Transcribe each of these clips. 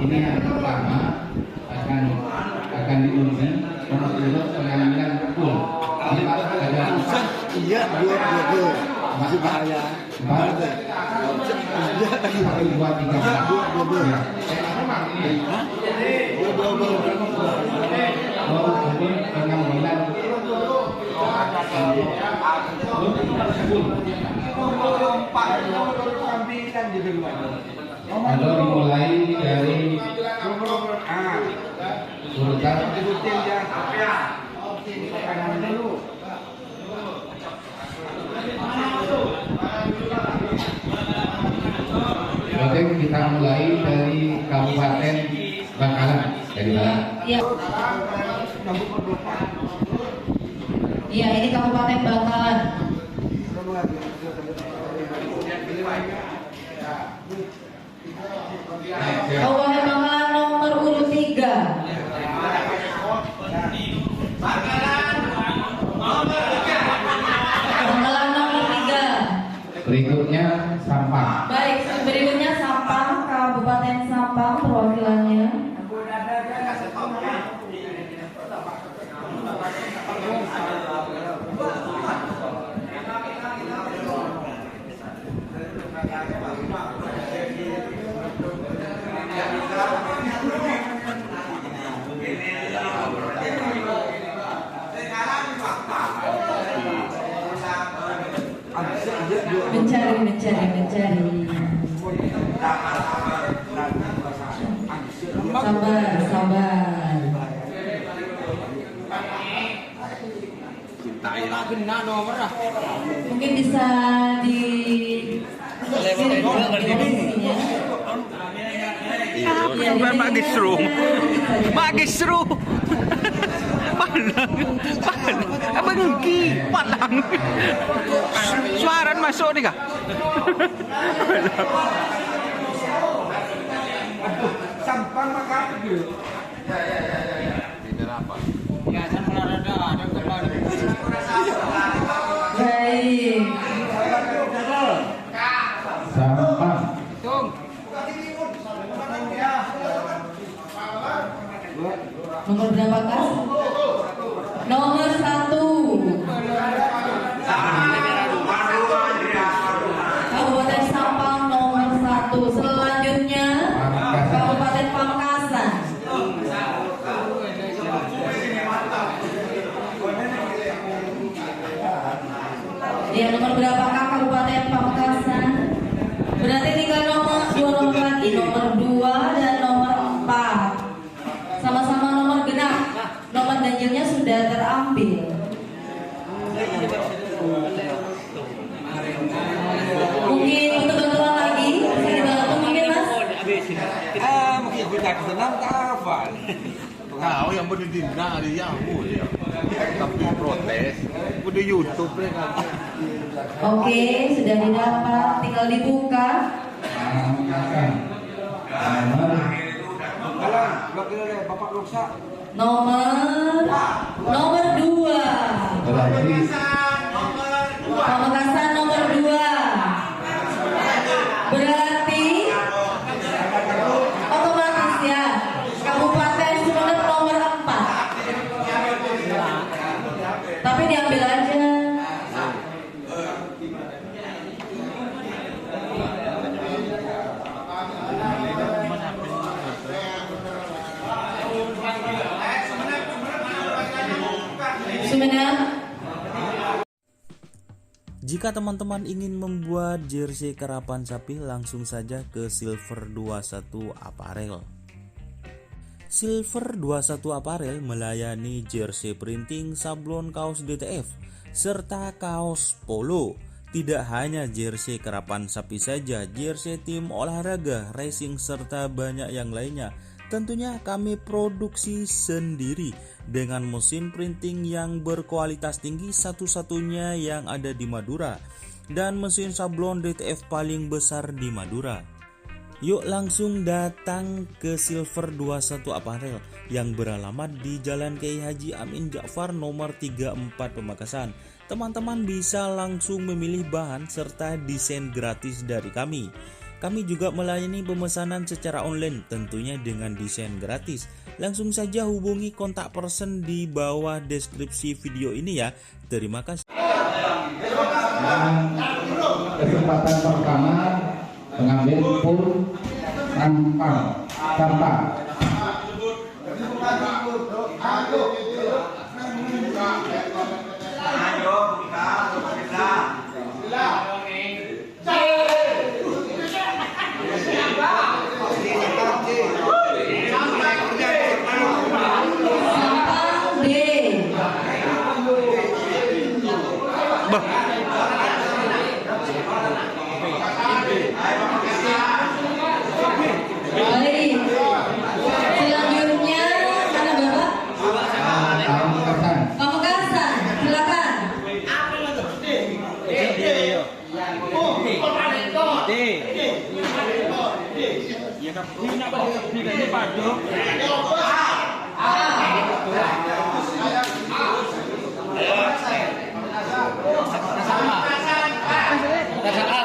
ini yang pertama akan diundi menurut pengambilan full. Jadi ada iya dua masih bahaya. Iya tadi dua tiga pengambilan kalau dimulai dari urutan oke, kita mulai dari Kabupaten Bangkalan. Dari mana? Iya. Iya, ini Kabupaten Bangkalan. Kabupaten Bangkalan nomor urut 3. Bangkalan nomor 3. Berikutnya Sampang. Baik, berikutnya Sampang, Kabupaten Sampang perwakilannya. Mencari. Sabar. Mungkin bisa di Magistro. Palang. Suaran masuk nih kah? Sampang maka gitu. Ya, sama rada ada kembali. baik. Sampang. Nomor berapa kak? Nomor 1. Kabupaten Sampang nomor 1. Selanjutnya Kabupaten Pamekasan. Ya, nomor berapa kak Kabupaten Pamekasan? Berarti tinggal dua nomor lagi, nomor 2 dan nomor 4. Sama-sama nomor genap. Nomor ganjilnya sudah terambil. Mungkin untuk bantuan lagi bisa dibantu mungkin mas? Mungkin kita senang hafal. Tahu yang berdina dia ya. Tapi protes. Udah YouTube kan. Oke, sudah didapat. Tinggal dibuka. Bapak Loksa. Nomor 2. Pamekasan nomor 2. Berarti otomatis ya Kabupaten Sumeneb nomor 4. Tapi diambil aja. Sumeneb. Jika teman-teman ingin membuat jersey karapan sapi, langsung saja ke Silver 21 Apparel. Silver 21 Apparel melayani jersey printing, sablon kaos DTF, serta kaos polo. Tidak hanya jersey karapan sapi saja, jersey tim olahraga, racing, serta banyak yang lainnya. Tentunya kami produksi sendiri dengan mesin printing yang berkualitas tinggi, satu-satunya yang ada di Madura, dan mesin sablon DTF paling besar di Madura. Yuk langsung datang ke Silver 21 Apparel yang beralamat di Jalan Kiai Haji Amin Ja'far nomor 34 Pamekasan. Teman-teman bisa langsung memilih bahan serta desain gratis dari kami. Kami juga melayani pemesanan secara online tentunya dengan desain gratis. Langsung saja hubungi kontak person di bawah deskripsi video ini ya. Terima kasih. Dan kesempatan pertama mengambil full sampah. Sampang B. Baik. Selanjutnya mana Bapak? Pamekasan. Pamekasan, silakan.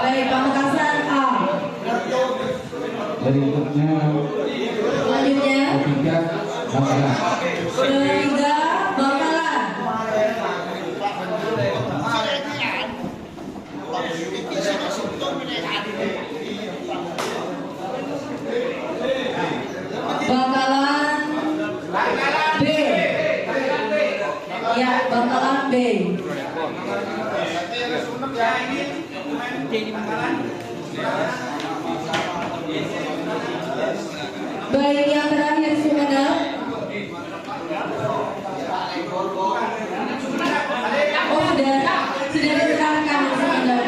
Baik, Pamekasan A. Berikutnya Selanjutnya ketiga Bangkalan. ketiga Bangkalan. Bangkalan B. Ya, Bangkalan B. Baik, yang terakhir Sumedang. Oh, sudah diserahkan Sumedang.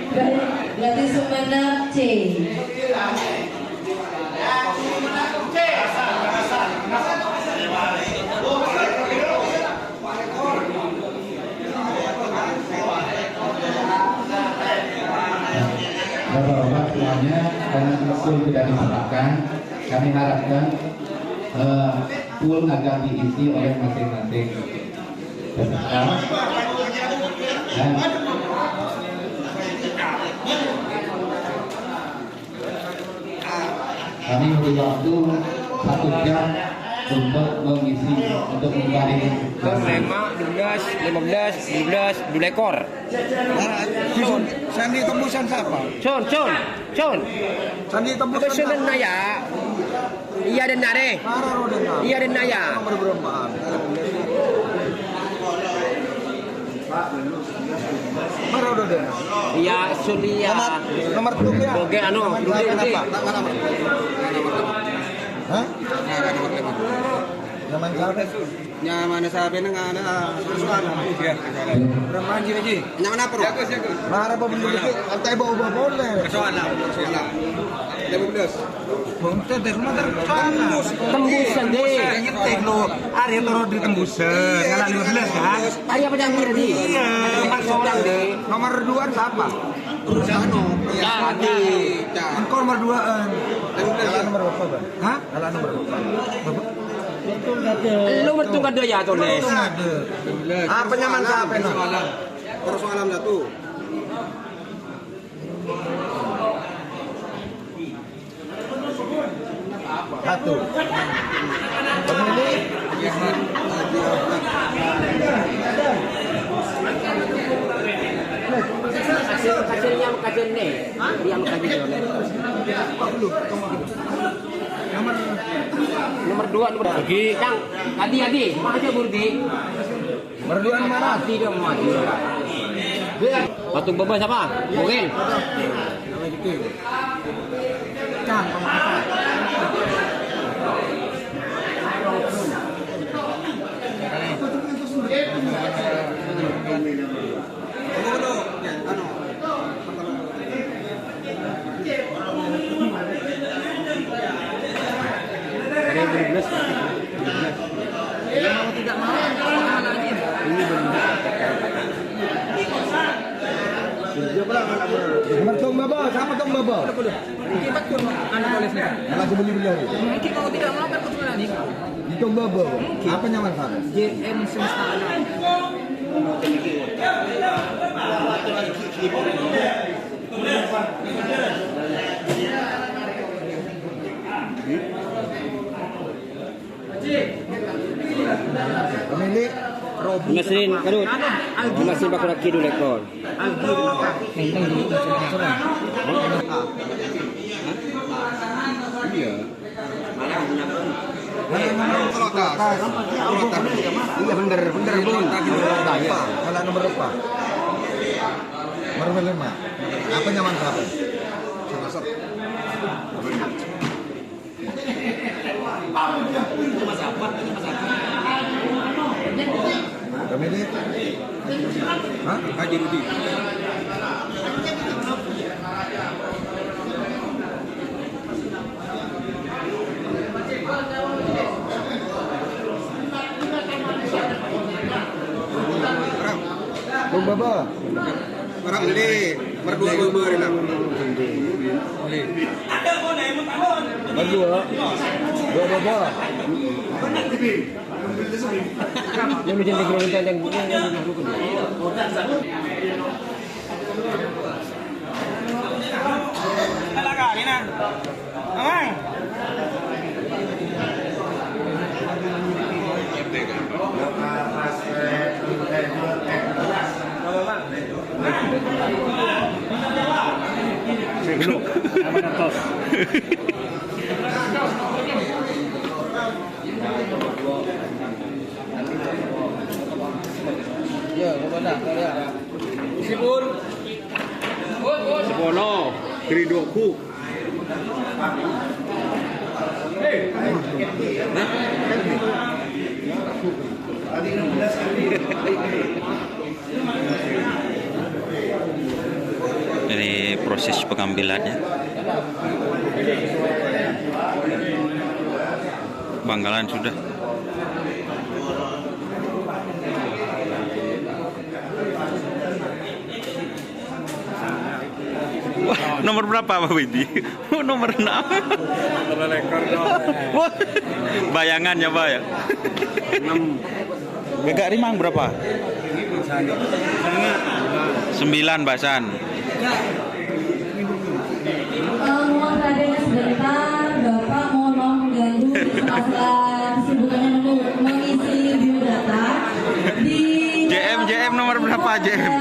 Baik, berarti Sumedang C. Bapak-bapak semuanya, karena full tidak disebutkan, kami harapkan full agar diisi oleh masing-masing peserta. Dan kami beri waktu 1 jam untuk mengisi, untuk membaring. 12 ekor. Sandi tembusan siapa? Con. Sandi tembusan Besul dan Naya. Iya dan Nare. Iya dan Naya. Nomor berapa? Mana udah deh? Iya Sulia. Nomor ya. Oke anu. Hah? Zaman siapa? Nyaman sabi nang ana susuan. Berapa anjir aja? Nyaman apa? Jago. Mahara pa bunduk antay bawa boleh. Susuan. 15. Bunte dari rumah dari Tembusan deh. Nyetek lo. Ari toro di tembusan. Ngalah 15 kan? Ayah pedang tadi. Iya. Nomor seorang deh. Nomor 2 siapa? Rusano. Jadi. Engkau nomor 2an. Ngalah nomor berapa, Bang? Hah? Ngalah nomor berapa? Lu mertungkat dia ya tulis. Apa nyaman siapa no? Persoalan satu. Satu. Pemilih Hasilnya makajen nih. Dia makajen oleh. Nomor 2 nomor lagi. Yang hati-hati, aja Burdi. nomor 2 mana? Mati dia mati. Patung bebas siapa? Mungkin. Nomor tong babo, siapa tong babo? Kalau beli hari. Mungkin kalau tidak melakukan kecuali Di tong babo. Apa nyaman sana? JM semesta alam. Pemilik Robi. Mesin kadut. Mesin bakal lagi dulu ekor. Iya. Kalau tas. Iya bener bun. Kalau nomor berapa? Nomor 5. Apa nyaman berapa? Masuk. Pemilik. Hah? Haji Rudi. Bung Baba. Orang ini berdua ini. Berdua. Dua Baba. Yang mesin dikeluarkan yang Sepono, kiri 2 ku. Ini proses pengambilannya. Bangkalan sudah. Wah, nomor berapa Pak Widi? Oh, nomor 6. Wah, bayangannya Pak ya. 6. Gagak rimang berapa? 9 Basan. Mohon perhatiannya sebentar, Bapak mohon mengganggu di sela-sela kesibukannya untuk mengisi biodata di JM nomor berapa JM?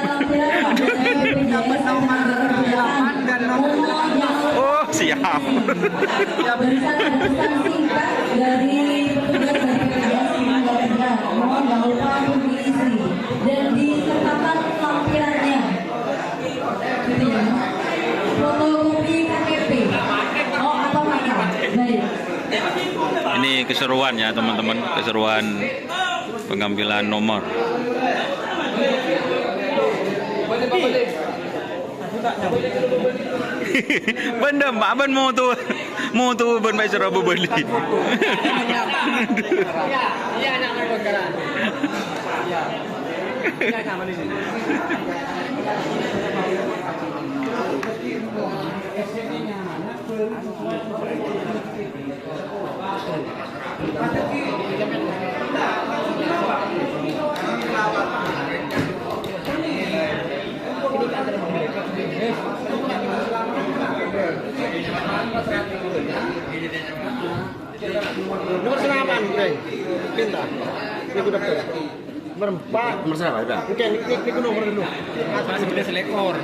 Oh siap. Berikan pesan singkat dari petugas dari PPDS Manggarai. Mohon jangan lupa untuk diisi dan disertakan lampirannya. Gitu ya. Fotokopi KTP. Oh atau apa? Baik. Ini keseruan ya teman-teman, keseruan pengambilan nomor. Benda mak ben mau tu ben baik serah beli. nomor selaman, pinta. Ini udah berapa? Nomor 4. Nomor berapa udah? Oke, ini nomor dulu. Masih beli selekor.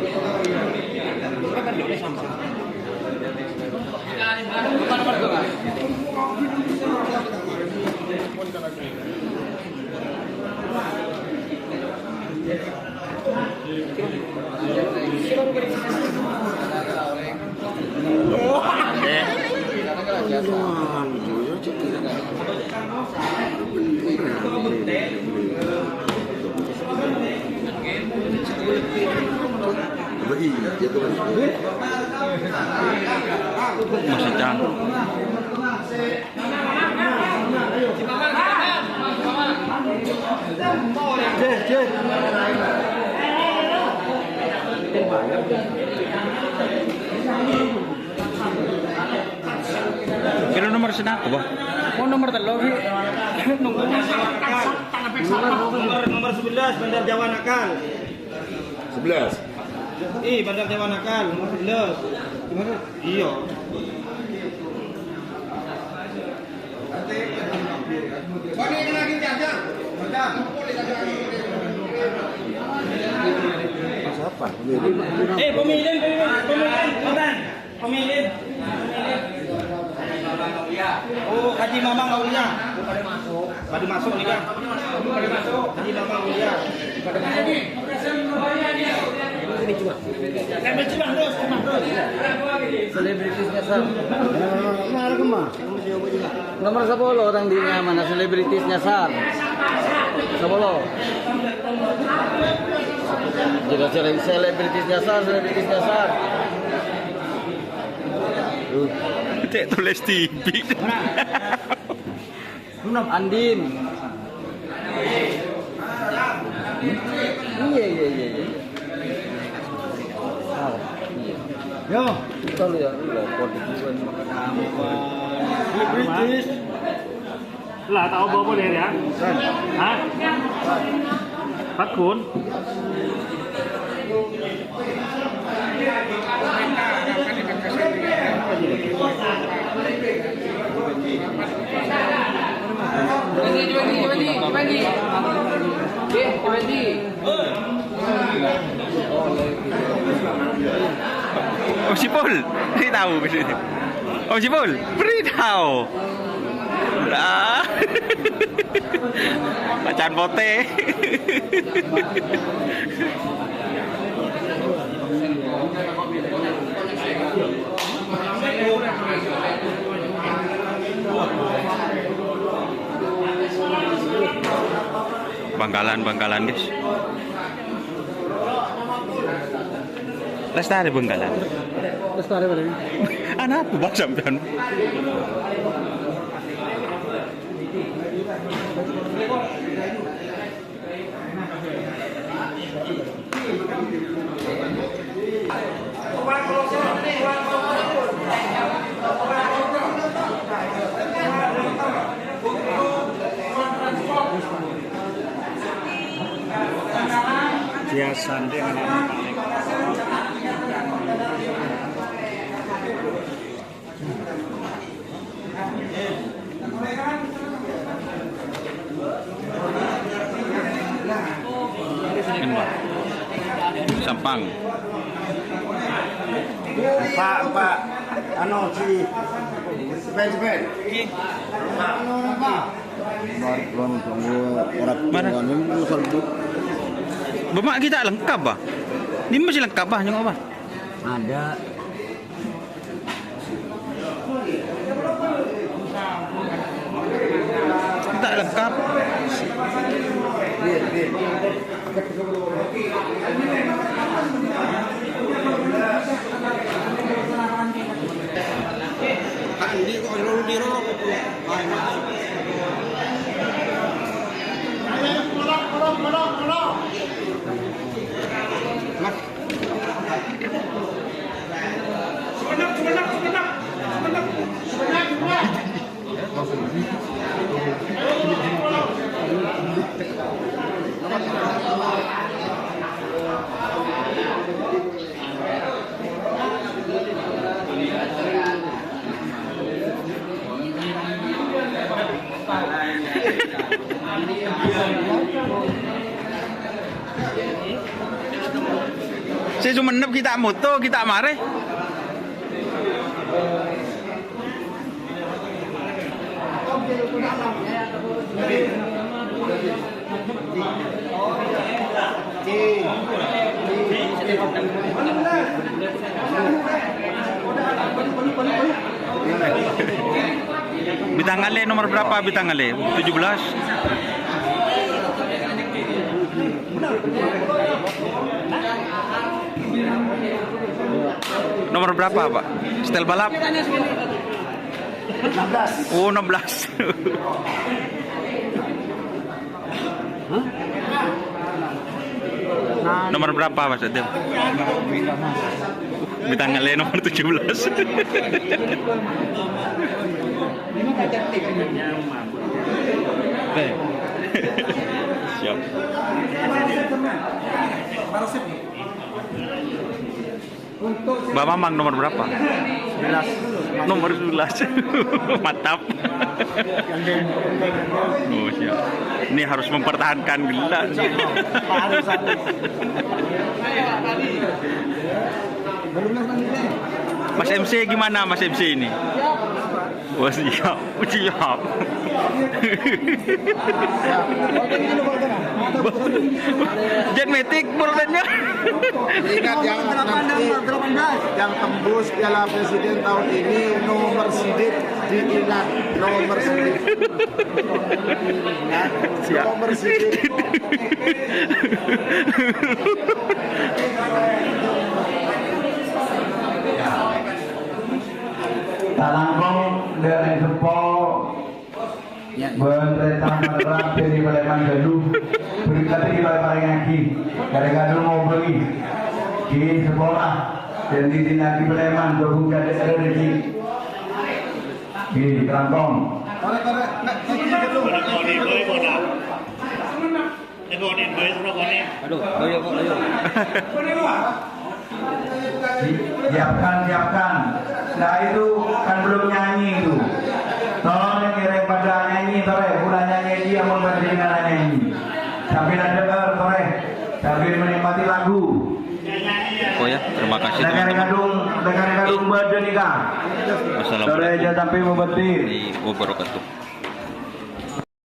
Masih cantik. Kira nomor senapa, Bang? Oh, nomor telu. Nunggu tangan Nomor 11 Bandar Jawa Nakal. 11. Bandar Jawa Nakal nomor 11. Gimana? Iya. Pemilih. Oh, Haji Mamang Aulia. Pada masuk nih kan? Haji Mamang Aulia. Selebritisnya Sar. Nomor 10 orang di mana selebritisnya Sar. 10. Jika selebritisnya Sar. Cek tulis TV. Andin. Iya. Yo, Kita lihat logo di jual. British. Lah tahu bawa boleh ya? Hah? Pak Kun. Om Sipul, beritahu ke sini. Om Sipul, beritahu. Dah. Macan pote. Bangkalan guys. Lestari Bangkalan. Lestari mana? Anak apa bahasa sampean? Biasa dengan Sampang. Pak, anu si Ben. Mana? Bapak kita lengkap bah. Ini masih lengkap bah, nyong apa? Ada. Kita lengkap. Hindi ko ano dito. Ay, Saya cuma kita moto, kita marah. Bintang Ale nomor berapa Bintang Ale? 17. Nomor berapa, Pak? Setel balap? 16. Oh, 16. Nomor berapa, Mas Adem? Bintang Ale nomor 17. Mbak Mamang nomor berapa? 11. Nomor 11. Mantap. Oh, siap. Ini harus mempertahankan gelar. Mas MC gimana Mas MC ini? Wah, siap. Siap. Jet Matic bordennya. Ingat yang nanti yang tembus Piala Presiden tahun ini nomor sidik, diingat nomor sidik. Siap. Nomor sidik. Talangkong dari Jepol Berentah menerap dari Baleman Galuh Berikut di Baleman Ngaki Gara-gara mau beli di sekolah dan di sini di Baleman berbuka dari di Kelangkong. Siapkan. Nah itu kan belum nyanyi itu. Tolong yang kira pada nyanyi, tore. Bukan nyanyi dia mau berdiri nyanyi. Sambil dengar, tore. Sambil menikmati lagu. Oh ya, terima kasih teman-teman. Negara-negara badan nikah. Wassalamualaikum Tore aja sampai mau berdiri. warahmatullahi wabarakatuh.